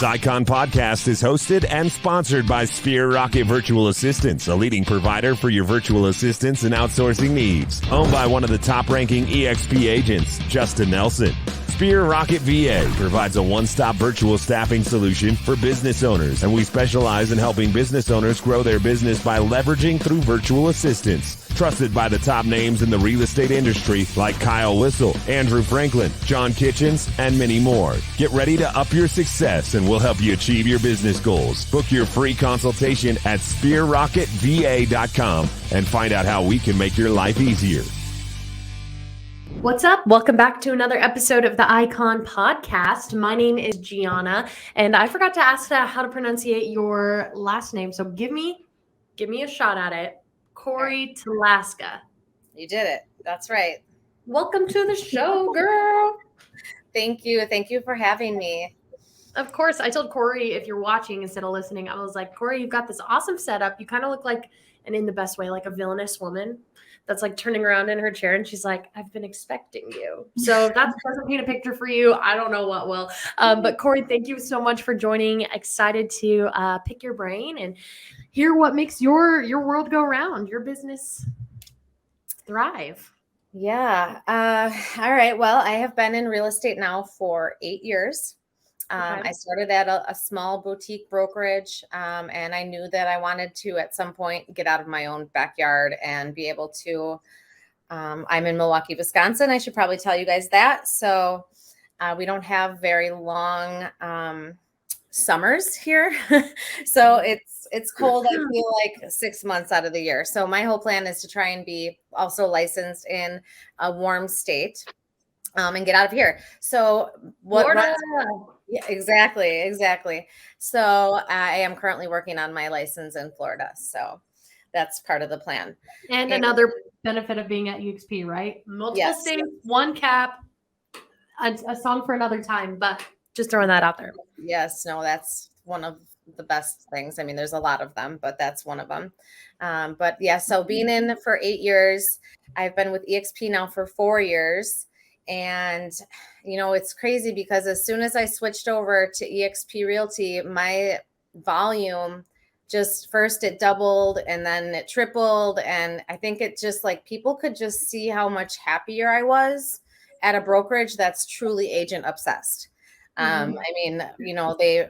This Icon podcast is hosted and sponsored by Sphere Rocket Virtual Assistants, a leading provider for your virtual assistants and outsourcing needs. Owned by one of the top-ranking EXP agents, Justin Nelson. Sphere Rocket VA provides a one-stop virtual staffing solution for business owners, and we specialize in helping business owners grow their business by leveraging through virtual assistants. Trusted by the top names in the real estate industry like Kyle Whistle, Andrew Franklin, John Kitchens, and many more. Get ready to up your success and we'll help you achieve your business goals. Book your free consultation at sphererocketva.com and find out how we can make your life easier. What's up? Welcome back to another episode of the Icon Podcast. My name is Gianna, and I forgot to ask how to pronunciate your last name. So give me a shot at it. Cory Talaska. You did it. That's right. Welcome to the show, girl. Thank you. Thank you for having me. Of course. I told Cory, if you're watching instead of listening, I was like, Cory, you've got this awesome setup. You kind of look like, and in the best way, like a villainous woman that's like turning around in her chair. And she's like, I've been expecting you. So if that doesn't paint a picture for you, I don't know what will. But Cory, thank you so much for joining. Excited to pick your brain and hear what makes your world go round, your business thrive. Yeah. All right. Well, I have been in real estate now for 8 years. Okay. I started at a small boutique brokerage, and I knew that I wanted to at some point get out of my own backyard and be able to. I'm in Milwaukee, Wisconsin. I should probably tell you guys that. So we don't have very long summers here. So it's cold, I feel like 6 months out of the year. So my whole plan is to try and be also licensed in a warm state and get out of here. So yeah, exactly. So I am currently working on my license in Florida. So that's part of the plan. And another benefit of being at EXP, right? Multiple states, one cap, a song for another time, but just throwing that out there. Yes, no, that's one of the best things. I mean, there's a lot of them, but that's one of them. But yeah, so being in for 8 years, I've been with EXP now for 4 years. And, you know, it's crazy because as soon as I switched over to EXP Realty, my volume just first it doubled and then it tripled. And I think it just like people could just see how much happier I was at a brokerage that's truly agent obsessed. I mean, you know, they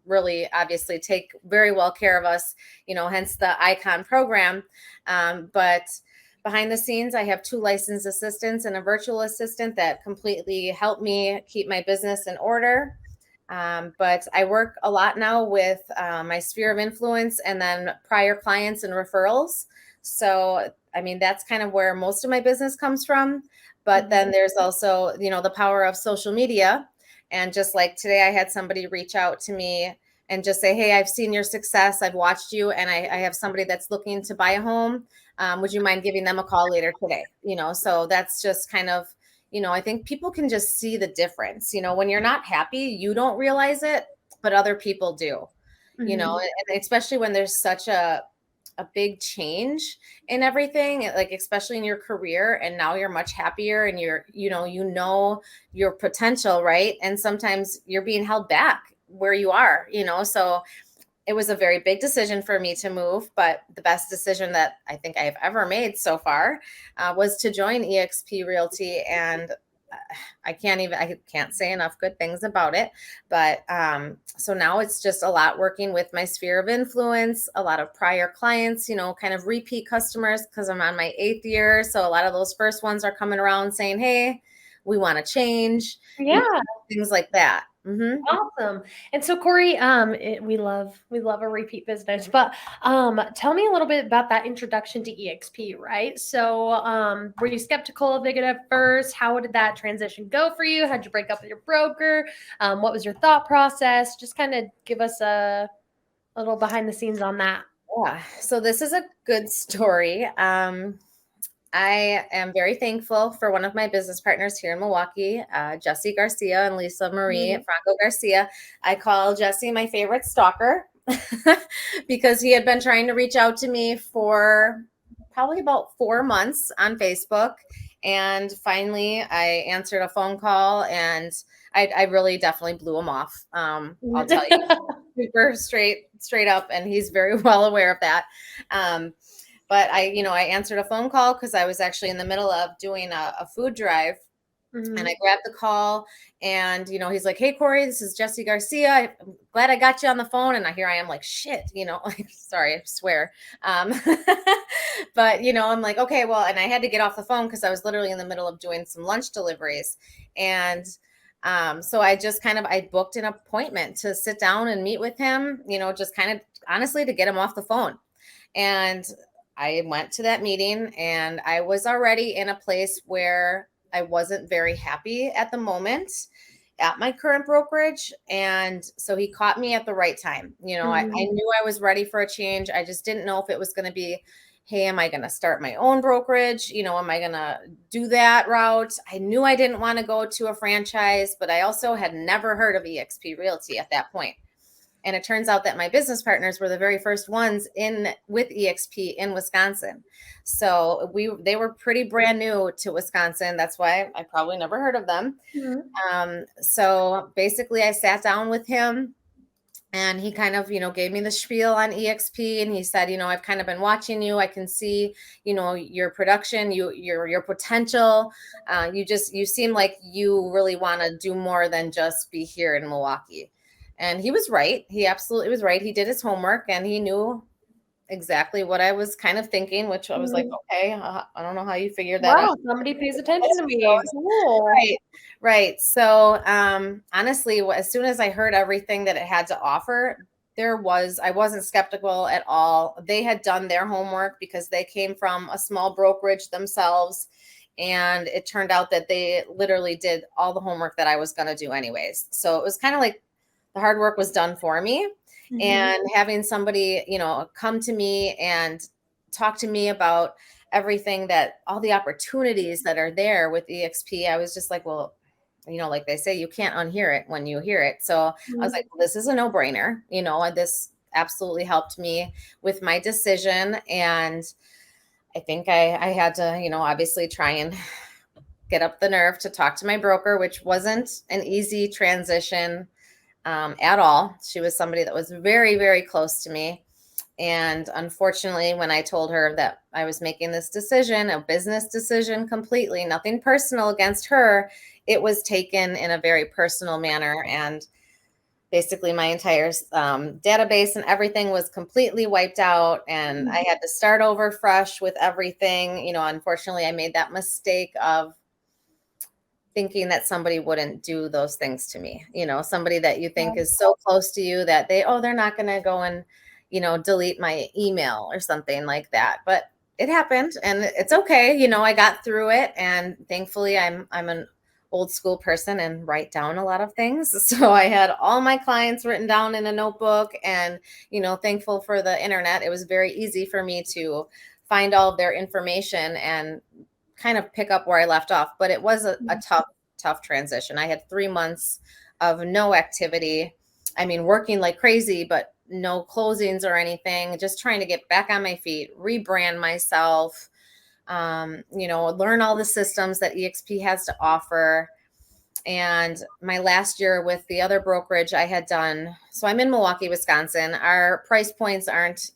really obviously take very well care of us, you know, hence the Icon program. But behind the scenes, I have 2 licensed assistants and a virtual assistant that completely help me keep my business in order. But I work a lot now with my sphere of influence and then prior clients and referrals. So, I mean, that's kind of where most of my business comes from. But then there's also, you know, the power of social media. And just like today, I had somebody reach out to me and just say, hey, I've seen your success. I've watched you and I have somebody that's looking to buy a home. Would you mind giving them a call later today? You know, so that's just kind of, you know, I think people can just see the difference. You know, when you're not happy, you don't realize it, but other people do, you know, and especially when there's such a big change in everything, like especially in your career, and now you're much happier and you're, you know your potential, right? And sometimes you're being held back where you are, you know, so it was a very big decision for me to move, but the best decision that I think I have ever made so far was to join EXP Realty. And I can't say enough good things about it. But so now it's just a lot working with my sphere of influence, a lot of prior clients, you know, kind of repeat customers because I'm on my 8th year. So a lot of those first ones are coming around saying, hey, we want to change. Yeah. You know, things like that. Awesome. And so Cory, we love a repeat business, but tell me a little bit about that introduction to EXP, right? So were you skeptical of it at first? How did that transition go for you? How'd you break up with your broker? What was your thought process? Just kind of give us a little behind the scenes on that. Yeah. So this is a good story. I am very thankful for one of my business partners here in Milwaukee, Jesse Garcia and Lisa Marie Franco Garcia. I call Jesse my favorite stalker because he had been trying to reach out to me for probably about 4 months on Facebook. And finally I answered a phone call, and I really definitely blew him off. I'll tell you, super straight up. And he's very well aware of that. But I answered a phone call because I was actually in the middle of doing a food drive. Mhm. And I grabbed the call, and, he's like, "Hey, Cory, this is Jesse Garcia. I'm glad I got you on the phone." And here I am like, shit, like, sorry, I swear. Um, but, I'm like, okay, well, and I had to get off the phone because I was literally in the middle of doing some lunch deliveries. And so I booked an appointment to sit down and meet with him, just kind of honestly to get him off the phone. And I went to that meeting, and I was already in a place where I wasn't very happy at the moment at my current brokerage. And so he caught me at the right time. I knew I was ready for a change. I just didn't know if it was going to be, hey, am I going to start my own brokerage? Am I going to do that route? I knew I didn't want to go to a franchise, but I also had never heard of EXP Realty at that point. And it turns out that my business partners were the very first ones with EXP in Wisconsin. So they were pretty brand new to Wisconsin. That's why I probably never heard of them. So basically I sat down with him, and he kind of, gave me the spiel on EXP. And he said, I've kind of been watching you. I can see, your production, your potential. You seem like you really want to do more than just be here in Milwaukee. And he was right. He absolutely was right. He did his homework, and he knew exactly what I was kind of thinking, which I was like, okay, I don't know how you figured that out. Wow, somebody pays attention to me. Cool. Right. So honestly, as soon as I heard everything that it had to offer, I wasn't skeptical at all. They had done their homework because they came from a small brokerage themselves. And it turned out that they literally did all the homework that I was going to do anyways. So it was kind of like the hard work was done for me. And having somebody, come to me and talk to me about everything, that all the opportunities that are there with EXP, I was just like, well, like they say, you can't unhear it when you hear it. So I was like, well, this is a no-brainer, and this absolutely helped me with my decision. And I think I had to, obviously try and get up the nerve to talk to my broker, which wasn't an easy transition at all. She was somebody that was very, very close to me. And unfortunately, when I told her that I was making this decision, a business decision completely, nothing personal against her, it was taken in a very personal manner. And basically my entire database and everything was completely wiped out. And I had to start over fresh with everything. Unfortunately, I made that mistake of thinking that somebody wouldn't do those things to me, somebody that you think is so close to you that they're not going to go and, delete my email or something like that. But it happened, and it's okay. I got through it, and thankfully I'm an old school person and write down a lot of things. So I had all my clients written down in a notebook, and, thankful for the internet. It was very easy for me to find all of their information and kind of pick up where I left off. But it was a tough transition. I had 3 months of no activity. I mean, working like crazy, but no closings or anything, just trying to get back on my feet, rebrand myself, learn all the systems that EXP has to offer. And my last year with the other brokerage I had done, so I'm in Milwaukee, Wisconsin. Our price points aren't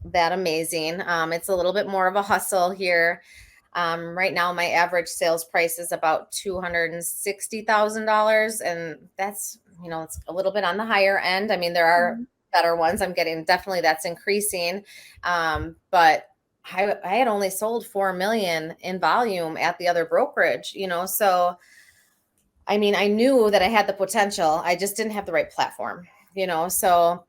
that amazing. It's a little bit more of a hustle here. Right now, my average sales price is about $260,000. And that's, it's a little bit on the higher end. I mean, there are better ones I'm getting. Definitely that's increasing. But I had only sold 4 million in volume at the other brokerage, so I mean, I knew that I had the potential. I just didn't have the right platform, so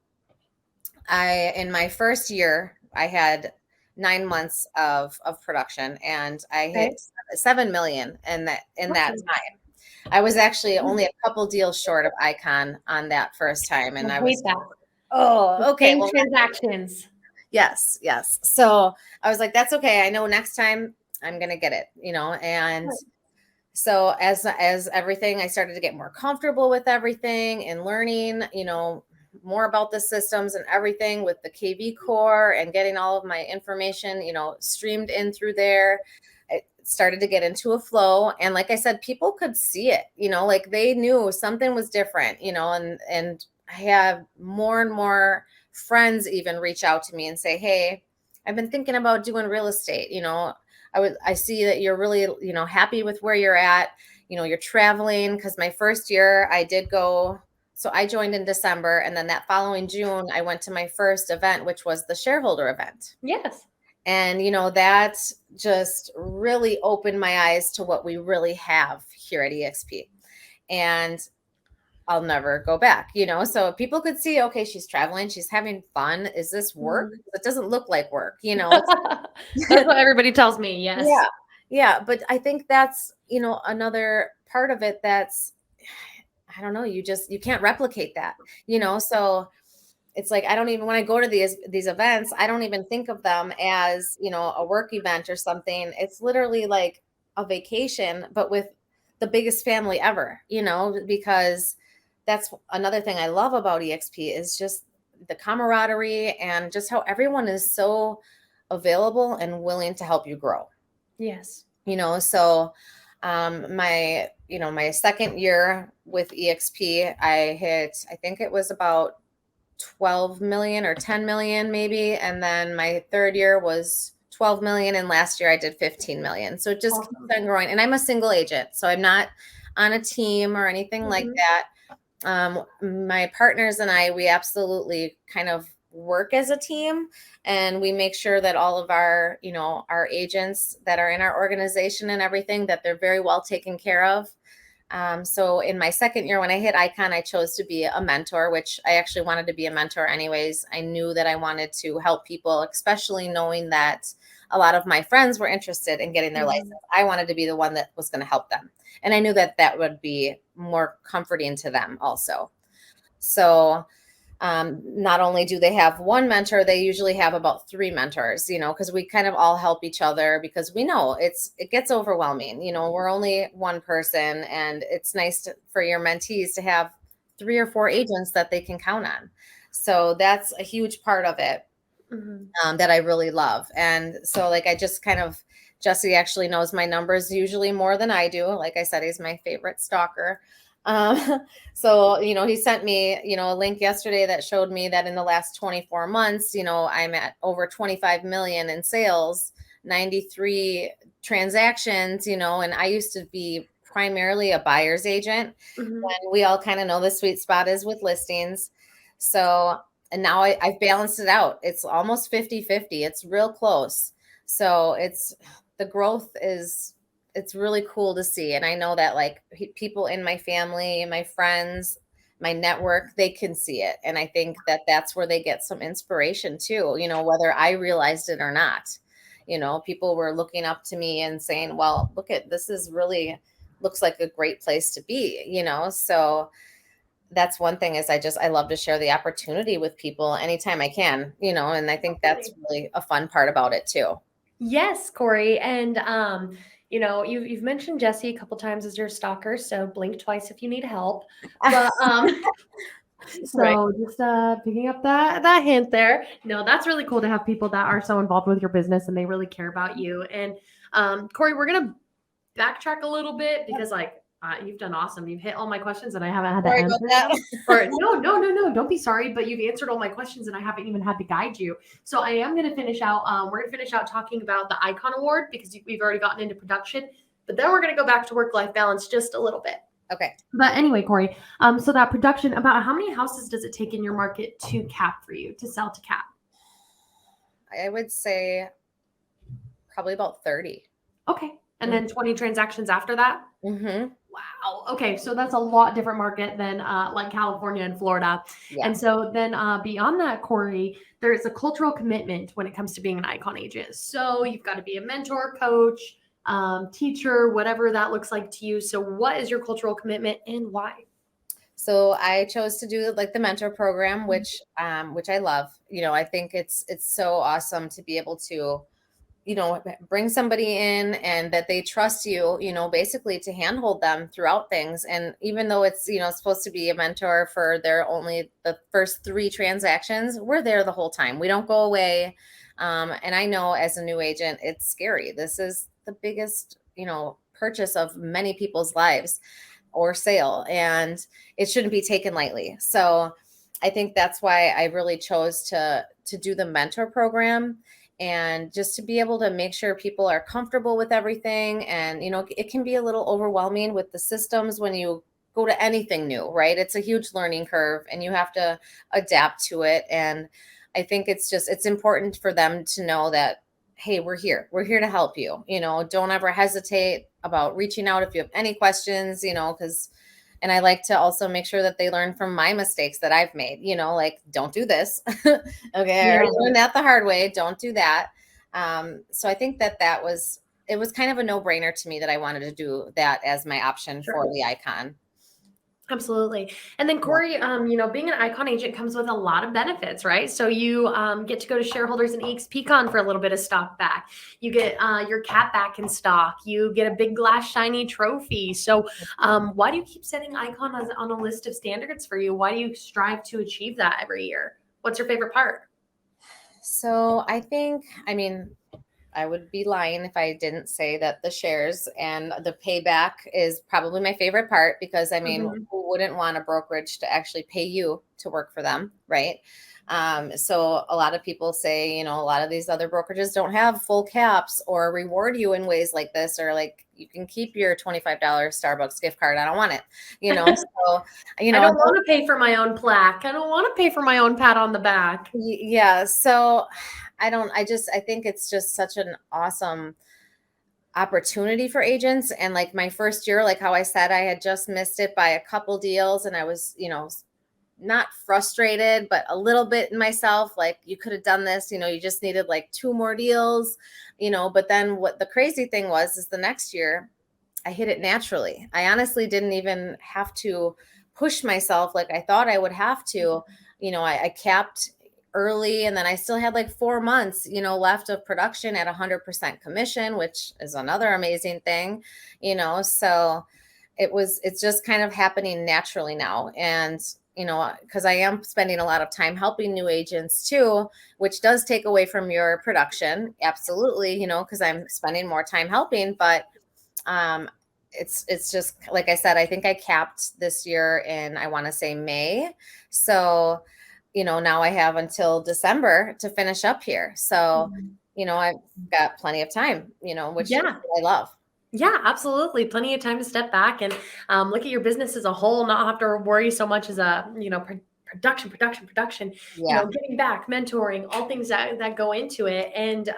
in my first year, I had 9 months of production, and I hit 7 million in that time. I was actually only a couple deals short of Icon on that first time. And I hate that. Oh, okay. Well, transactions. Yes. So I was like, that's okay. I know next time I'm going to get it, and so as everything, I started to get more comfortable with everything and learning, more about the systems and everything with the KV core and getting all of my information, streamed in through there. It started to get into a flow. And like I said, people could see it, like they knew something was different, and I have more and more friends even reach out to me and say, hey, I've been thinking about doing real estate. I see that you're really, happy with where you're at. You're traveling, because my first year I did go. So I joined in December, and then that following June, I went to my first event, which was the shareholder event. Yes. And, that just really opened my eyes to what we really have here at EXP. And I'll never go back, so people could see, okay, she's traveling, she's having fun. Is this work? It doesn't look like work, That's what everybody tells me. Yes. Yeah. Yeah. But I think that's, another part of it that's, I don't know, you can't replicate that, so it's like, I don't even, when I go to these events, I don't even think of them as, a work event or something. It's literally like a vacation, but with the biggest family ever, because that's another thing I love about EXP is just the camaraderie and just how everyone is so available and willing to help you grow. Yes. So my second year with EXP, I hit, I think it was about 12 million or 10 million maybe. And then my third year was 12 million. And last year I did 15 million. So it just keeps on growing. And I'm a single agent, so I'm not on a team or anything like that. My partners and I, we absolutely kind of work as a team, and we make sure that all of our, our agents that are in our organization and everything, that they're very well taken care of. So in my second year, when I hit Icon, I chose to be a mentor, which I actually wanted to be a mentor anyways. I knew that I wanted to help people, especially knowing that a lot of my friends were interested in getting their license. I wanted to be the one that was going to help them. And I knew that that would be more comforting to them also. So not only do they have one mentor, they usually have about 3 mentors, because we kind of all help each other, because we know it gets overwhelming. We're only one person, and it's nice for your mentees to have 3 or 4 agents that they can count on. So that's a huge part of it that I really love. And so like, I just kind of, Jesse actually knows my numbers usually more than I do. Like I said, he's my favorite stalker. So, he sent me, a link yesterday that showed me that in the last 24 months, I'm at over 25 million in sales, 93 transactions, and I used to be primarily a buyer's agent. And we all kind of know the sweet spot is with listings. So, and now I've balanced it out. It's almost 50-50. It's real close. So the growth it's really cool to see. And I know that like people in my family, my friends, my network, they can see it. And I think that that's where they get some inspiration too, whether I realized it or not. People were looking up to me and saying, well, look at, this is really looks like a great place to be, so that's one thing is I love to share the opportunity with people anytime I can, and I think that's really a fun part about it too. Yes, Cory. And, you've mentioned Jesse a couple times as your stalker, so blink twice if you need help. But, so just picking up that hint there. No, that's really cool to have people that are so involved with your business and they really care about you. And Cory, we're gonna backtrack a little bit because you've done awesome. You've hit all my questions and I haven't had to answer them. No, don't be sorry, but you've answered all my questions and I haven't even had to guide you. So I am going to finish out. We're going to finish out talking about the Icon Award because we've already gotten into production, but then we're going to go back to work-life balance just a little bit. Okay. But anyway, Cory, so that production, about how many houses does it take in your market to cap for you, to sell to cap? I would say probably about 30. Okay. And then 20 transactions after that? Mm-hmm. Wow. Okay. So that's a lot different market than like California and Florida. Yeah. And so then beyond that, Cory, there is a cultural commitment when it comes to being an Icon agent. So you've got to be a mentor, coach, teacher, whatever that looks like to you. So what is your cultural commitment and why? So I chose to do like the mentor program, which I love. I think it's so awesome to be able to bring somebody in and that they trust you, basically to handhold them throughout things. And even though it's, supposed to be a mentor for their only the first 3 transactions, we're there the whole time. We don't go away. And I know as a new agent, it's scary. This is the biggest, purchase of many people's lives or sale, and it shouldn't be taken lightly. So I think that's why I really chose to do the mentor program, and just to be able to make sure people are comfortable with everything. And, it can be a little overwhelming with the systems when you go to anything new, right? It's a huge learning curve and you have to adapt to it. And I think it's important for them to know that, hey, we're here to help you. Don't ever hesitate about reaching out if you have any questions, because and I like to also make sure that they learn from my mistakes that I've made, like, don't do this. Okay. I already learned that the hard way. Don't do that. So I think it was kind of a no-brainer to me that I wanted to do that as my option for the icon. Absolutely. And then Cory, being an icon agent comes with a lot of benefits, right? So you get to go to shareholders and EXPCon for a little bit of stock back. You get your cat back in stock. You get a big glass shiny trophy. So why do you keep setting icon on a list of standards for you? Why do you strive to achieve that every year? What's your favorite part? So I would be lying if I didn't say that the shares and the payback is probably my favorite part, because who wouldn't want a brokerage to actually pay you to work for them, right? So a lot of people say, a lot of these other brokerages don't have full caps or reward you in ways like this, or like, you can keep your $25 Starbucks gift card. I don't want it, so, I don't want to pay for my own plaque. I don't want to pay for my own pat on the back. Yeah. So I think it's just such an awesome opportunity for agents. And like my first year, like how I said, I had just missed it by a couple deals, and I was, not frustrated, but a little bit in myself, like, you could have done this, you just needed like 2 more deals, but then what the crazy thing is the next year I hit it naturally. I honestly didn't even have to push myself like I thought I would have to. I capped early, and then I still had like 4 months, left of production at 100% commission, which is another amazing thing, so it's just kind of happening naturally now. And, because I am spending a lot of time helping new agents too, which does take away from your production. Absolutely. Because I'm spending more time helping, but it's just, like I said, I think I capped this year in, I want to say May. So, now I have until December to finish up here. So, I've got plenty of time, which I love. Yeah, absolutely. Plenty of time to step back and look at your business as a whole, not have to worry so much as production, getting back, mentoring, all things that go into it. And,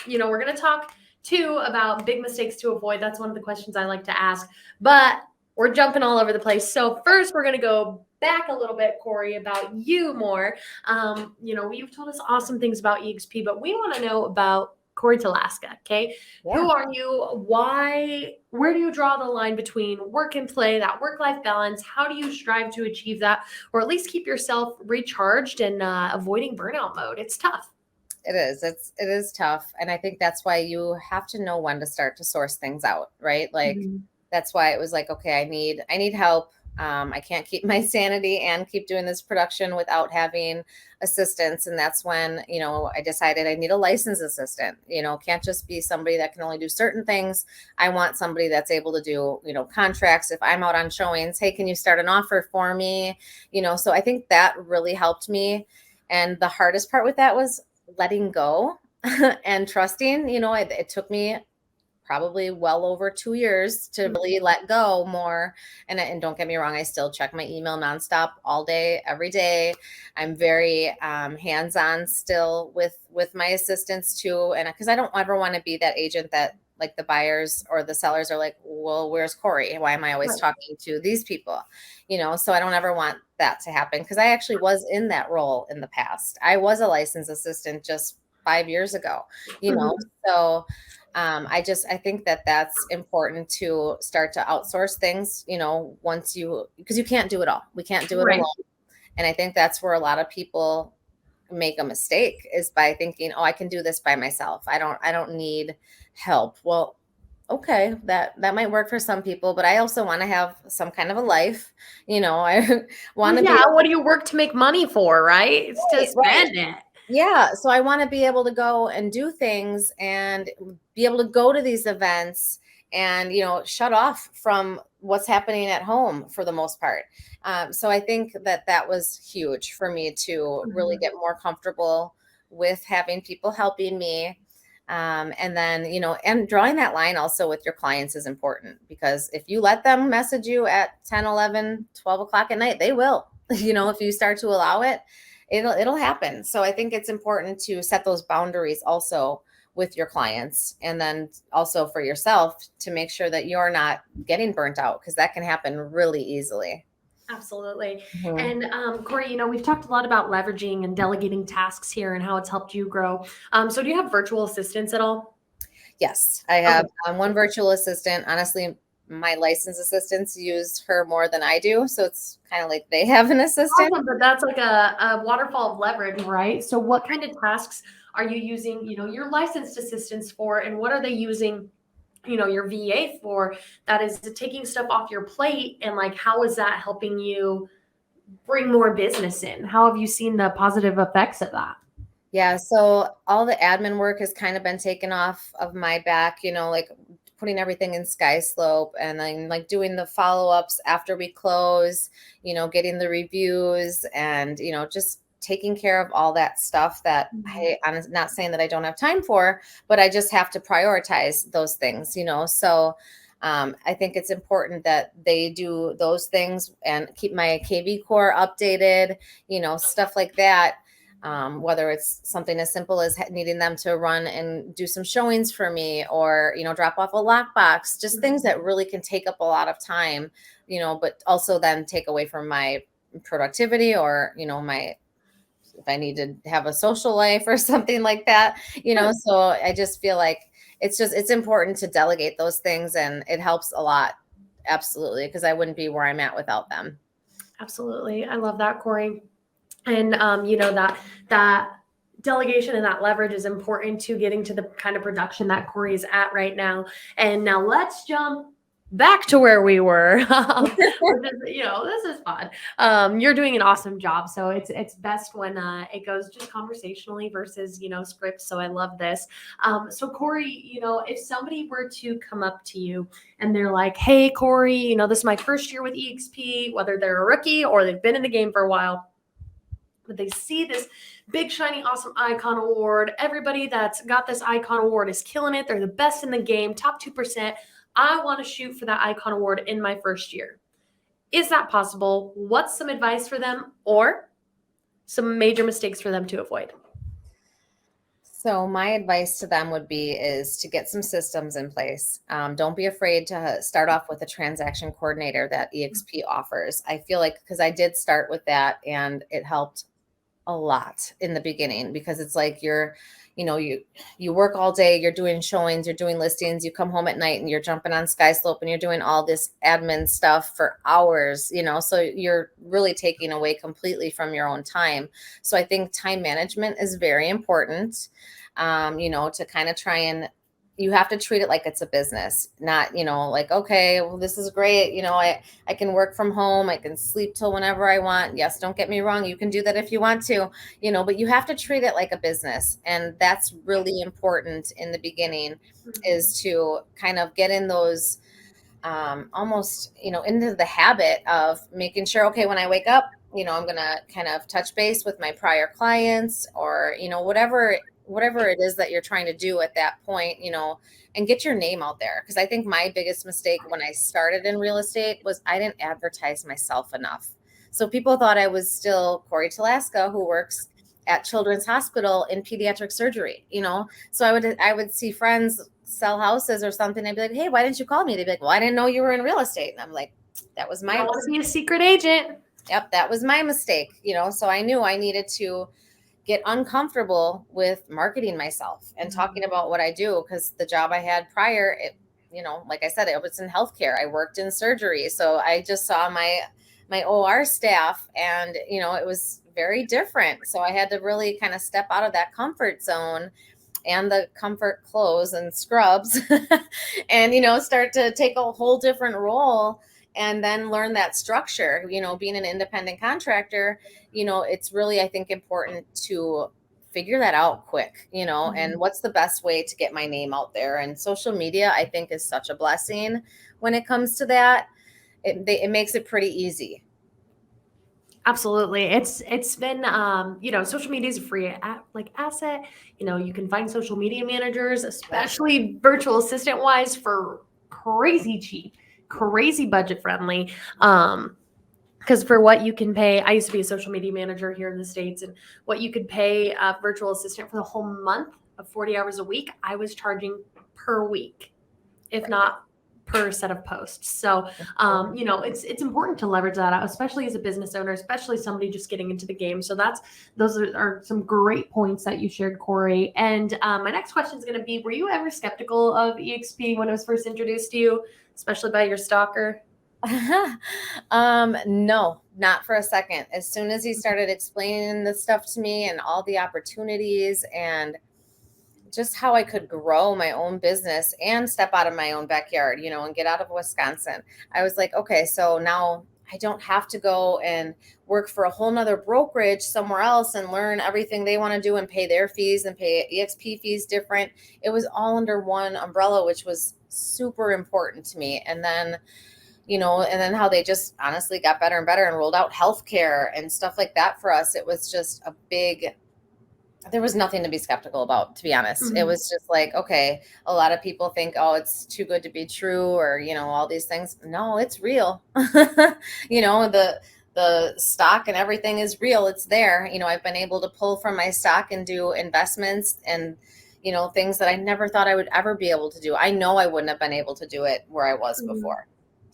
we're going to talk too about big mistakes to avoid. That's one of the questions I like to ask, but we're jumping all over the place. So first we're going to go back a little bit, Cory, about you more. You've told us awesome things about EXP, but we want to know about Cory Talaska. Okay. Yeah. Who are you? Why? Where do you draw the line between work and play, that work-life balance? How do you strive to achieve that, or at least keep yourself recharged and avoiding burnout mode? It's tough. It is. It is tough. And I think that's why you have to know when to start to source things out, right? Like, that's why it was like, okay, I need help. I can't keep my sanity and keep doing this production without having assistance. And that's when, I decided I need a licensed assistant, can't just be somebody that can only do certain things. I want somebody that's able to do, contracts. If I'm out on showings, hey, can you start an offer for me? So I think that really helped me. And the hardest part with that was letting go and trusting. It took me probably well over 2 years to really let go more. And don't get me wrong, I still check my email nonstop all day, every day. I'm very hands-on still with my assistants too. And because I don't ever want to be that agent that, like, the buyers or the sellers are like, well, where's Cory? Why am I always talking to these people? So I don't ever want that to happen, because I actually was in that role in the past. I was a licensed assistant just 5 years ago, so I think that that's important to start to outsource things, because you can't do it all. We can't do it alone. And I think that's where a lot of people make a mistake is by thinking, oh, I can do this by myself. I don't need help. Well, okay, that might work for some people, but I also want to have some kind of a life. I want Well, to be yeah. What do you work to make money for, right? It's to right. spend it. Yeah, so I want to be able to go and do things and be able to go to these events and shut off from what's happening at home for the most part. So I think that was huge for me to really get more comfortable with having people helping me. And then, and drawing that line also with your clients is important, because if you let them message you at 10, 11, 12 o'clock at night, they will, if you start to allow it, it'll happen. So I think it's important to set those boundaries also with your clients, and then also for yourself to make sure that you're not getting burnt out, because that can happen really easily. Absolutely. Mhm. And Cory, we've talked a lot about leveraging and delegating tasks here and how it's helped you grow. So do you have virtual assistants at all? Yes, I have one virtual assistant. Honestly, my licensed assistants use her more than I do. So it's kind of like they have an assistant. Awesome, but that's like a waterfall of leverage, right? So what kind of tasks are you using, your licensed assistants for, and what are they using, your VA for, that is taking stuff off your plate, and like how is that helping you bring more business in? How have you seen the positive effects of that? Yeah, so all the admin work has kind of been taken off of my back, like putting everything in Sky Slope, and then like doing the follow-ups after we close, getting the reviews, and just taking care of all that stuff that I'm not saying that I don't have time for, but I just have to prioritize those things, So I think it's important that they do those things and keep my KV core updated, stuff like that. Whether it's something as simple as needing them to run and do some showings for me, or drop off a lockbox, just things that really can take up a lot of time, but also then take away from my productivity, or if I need to have a social life or something like that. So I just feel like it's important to delegate those things, and it helps a lot. Absolutely, because I wouldn't be where I'm at without them. Absolutely. I love that, Cory. And that delegation and that leverage is important to getting to the kind of production that Cory is at right now. And now let's jump back to where we were. Which is, this is fun. You're doing an awesome job. So it's best when it goes just conversationally versus scripts. So I love this. So Cory, if somebody were to come up to you and they're like, "Hey Cory, this is my first year with EXP," whether they're a rookie or they've been in the game for a while, but they see this big, shiny, awesome icon award. Everybody that's got this icon award is killing it. They're the best in the game, top 2%. I want to shoot for that icon award in my first year. Is that possible? What's some advice for them, or some major mistakes for them to avoid? So my advice to them would be is to get some systems in place. Don't be afraid to start off with a transaction coordinator that EXP offers. I feel like, because I did start with that, and it helped a lot in the beginning, because it's like you work all day, you're doing showings, you're doing listings, you come home at night and you're jumping on Sky Slope and you're doing all this admin stuff for hours, so you're really taking away completely from your own time. So I think time management is very important, to kind of try and, you have to treat it like it's a business, not, like, okay, well, this is great. I can work from home. I can sleep till whenever I want. Yes, don't get me wrong. You can do that if you want to, but you have to treat it like a business. And that's really important in the beginning, is to kind of get in those, almost, into the habit of making sure, okay, when I wake up, I'm going to kind of touch base with my prior clients, or, whatever it is that you're trying to do at that point, and get your name out there. Because I think my biggest mistake when I started in real estate was I didn't advertise myself enough. So people thought I was still Cory Talaska, who works at Children's Hospital in pediatric surgery, So I would see friends sell houses or something. I'd be like, "Hey, why didn't you call me?" They'd be like, "Well, I didn't know you were in real estate." And I'm like, that was my I want to be a secret agent. Yep, that was my mistake, So I knew I needed to get uncomfortable with marketing myself and talking about what I do, because the job I had prior, like I said, it was in healthcare. I worked in surgery. So I just saw my OR staff, and it was very different. So I had to really kind of step out of that comfort zone and the comfort clothes and scrubs and start to take a whole different role and then learn that structure. Being an independent contractor, it's really, I think, important to figure that out quick, and what's the best way to get my name out there. And social media, I think, is such a blessing when it comes to that. It makes it pretty easy. Absolutely. It's been, social media is a free asset. You can find social media managers, especially virtual assistant wise, for crazy cheap, crazy budget friendly. Because for what you can pay, I used to be a social media manager here in the States, and what you could pay a virtual assistant for the whole month of 40 hours a week, I was charging per week, if not per set of posts. So, it's important to leverage that out, especially as a business owner, especially somebody just getting into the game. So those are some great points that you shared, Cory. And my next question is going to be, were you ever skeptical of EXP when it was first introduced to you, especially by your stalker? No, not for a second. As soon as he started explaining the stuff to me and all the opportunities and just how I could grow my own business and step out of my own backyard, and get out of Wisconsin, I was like, okay, so now I don't have to go and work for a whole nother brokerage somewhere else and learn everything they want to do and pay their fees and pay EXP fees different. It was all under one umbrella, which was super important to me. And then how they just honestly got better and better and rolled out healthcare and stuff like that for us. It was just there was nothing to be skeptical about, to be honest. Mm-hmm. It was just like, okay, a lot of people think, oh, it's too good to be true, or, all these things. No, it's real. The stock and everything is real. It's there. I've been able to pull from my stock and do investments and, things that I never thought I would ever be able to do. I know I wouldn't have been able to do it where I was before.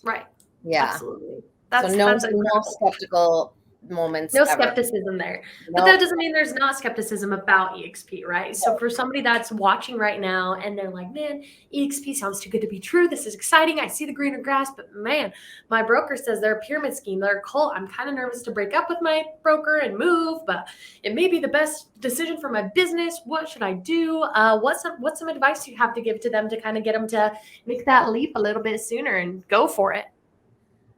Right. Yeah. Absolutely. So no skeptical moments. No skepticism there. But that doesn't mean there's not skepticism about EXP, right? So for somebody that's watching right now and they're like, man, EXP sounds too good to be true. This is exciting. I see the greener grass, but man, my broker says they're a pyramid scheme. They're a cult. I'm kind of nervous to break up with my broker and move, but it may be the best decision for my business. What should I do? What's some advice you have to give to them to kind of get them to make that leap a little bit sooner and go for it?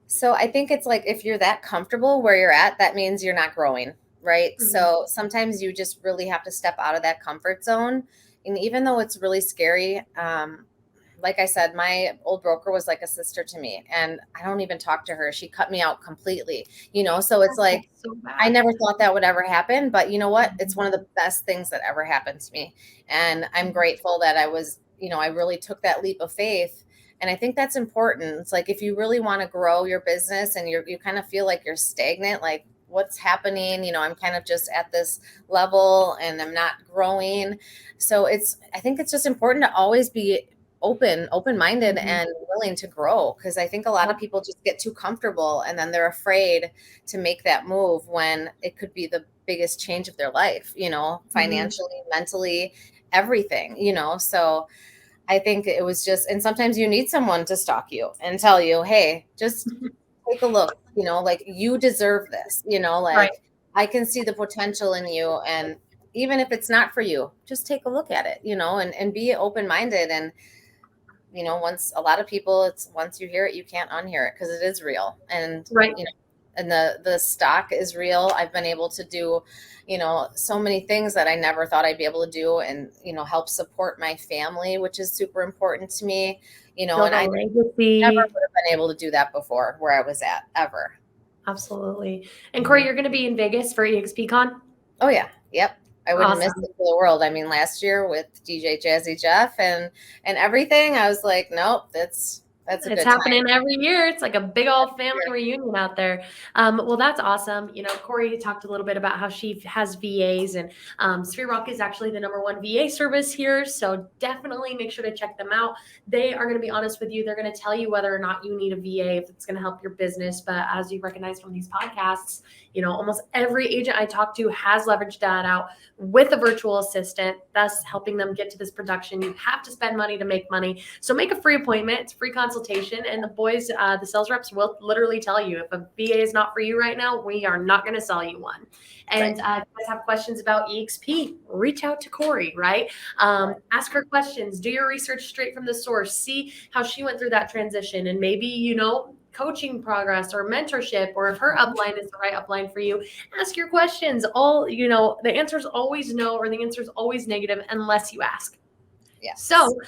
So I think it's like, if you're that comfortable where you're at, that means you're not growing, right? Mm-hmm. So sometimes you just really have to step out of that comfort zone. And even though it's really scary, like I said, my old broker was like a sister to me, and I don't even talk to her. She cut me out completely, so it's like, so I never thought that would ever happen, but you know what? It's one of the best things that ever happened to me. And I'm grateful that I was, I really took that leap of faith. And I think that's important. It's like, if you really want to grow your business and you kind of feel like you're stagnant, like what's happening, I'm kind of just at this level and I'm not growing. So I think it's just important to always be open-minded mm-hmm. and willing to grow. Because I think a lot of people just get too comfortable and then they're afraid to make that move when it could be the biggest change of their life, financially, mm-hmm. mentally, everything, so I think it was just, and sometimes you need someone to stalk you and tell you, hey, just take a look, like you deserve this, right. I can see the potential in you. And even if it's not for you, just take a look at it, and be open-minded. And, once a lot of people, once you hear it, you can't unhear it because it is real. And, right. And the stock is real. I've been able to do, so many things that I never thought I'd be able to do, and, help support my family, which is super important to me, and I never would have been able to do that before where I was at ever. Absolutely. And Cory, you're going to be in Vegas for EXPCon? Oh yeah. Yep. I wouldn't miss it for the world. I mean, last year with DJ Jazzy Jeff and everything, I was like, nope, it's happening every year. It's like a big old family reunion out there. Well, that's awesome. Cory talked a little bit about how she has VAs, and Sphere Rock is actually the #1 VA service here. So definitely make sure to check them out. They are going to be honest with you. They're going to tell you whether or not you need a VA, if it's going to help your business. But as you recognize from these podcasts, almost every agent I talk to has leveraged that out with a virtual assistant, thus helping them get to this production. You have to spend money to make money. So make a free appointment. It's free consultation. consultation, and the boys, the sales reps will literally tell you if a VA is not for you right now, we are not going to sell you one. And if you guys have questions about EXP, reach out to Cory, right? Ask her questions, do your research straight from the source, see how she went through that transition, and maybe, you know, coaching progress or mentorship, or if her upline is the right upline for you, ask your questions. All, you know, the answer is always no, or the answer is always negative unless you ask. Yeah. So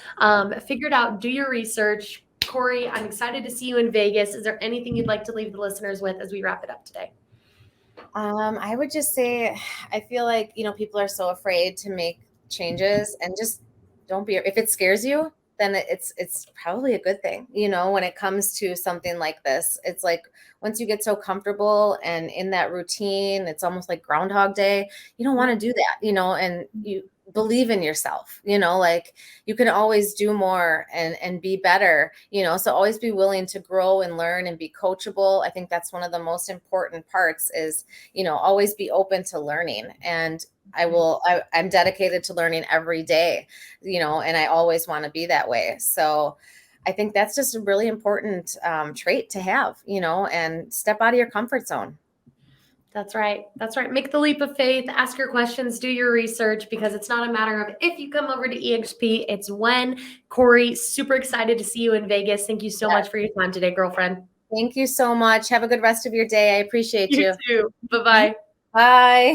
figure it out, do your research. Cory, I'm excited to see you in Vegas. Is there anything you'd like to leave the listeners with as we wrap it up today? I would just say, I feel like, you know, people are so afraid to make changes, and just don't be, if it scares you, then it's probably a good thing. You know, when it comes to something like this, it's like, once you get so comfortable and in that routine, it's almost like Groundhog Day. You don't want to do that, you know, and you believe in yourself, you know, like you can always do more and be better, you know, so always be willing to grow and learn and be coachable. I think that's one of the most important parts is, you know, always be open to learning. And I'm dedicated to learning every day, you know, and I always want to be that way. So I think that's just a really important trait to have, you know, and step out of your comfort zone. That's right. That's right. Make the leap of faith, ask your questions, do your research, because it's not a matter of if you come over to EXP, it's when. Cory, super excited to see you in Vegas. Thank you so much for your time today, girlfriend. Thank you so much. Have a good rest of your day. I appreciate you. You too. Bye-bye. Bye.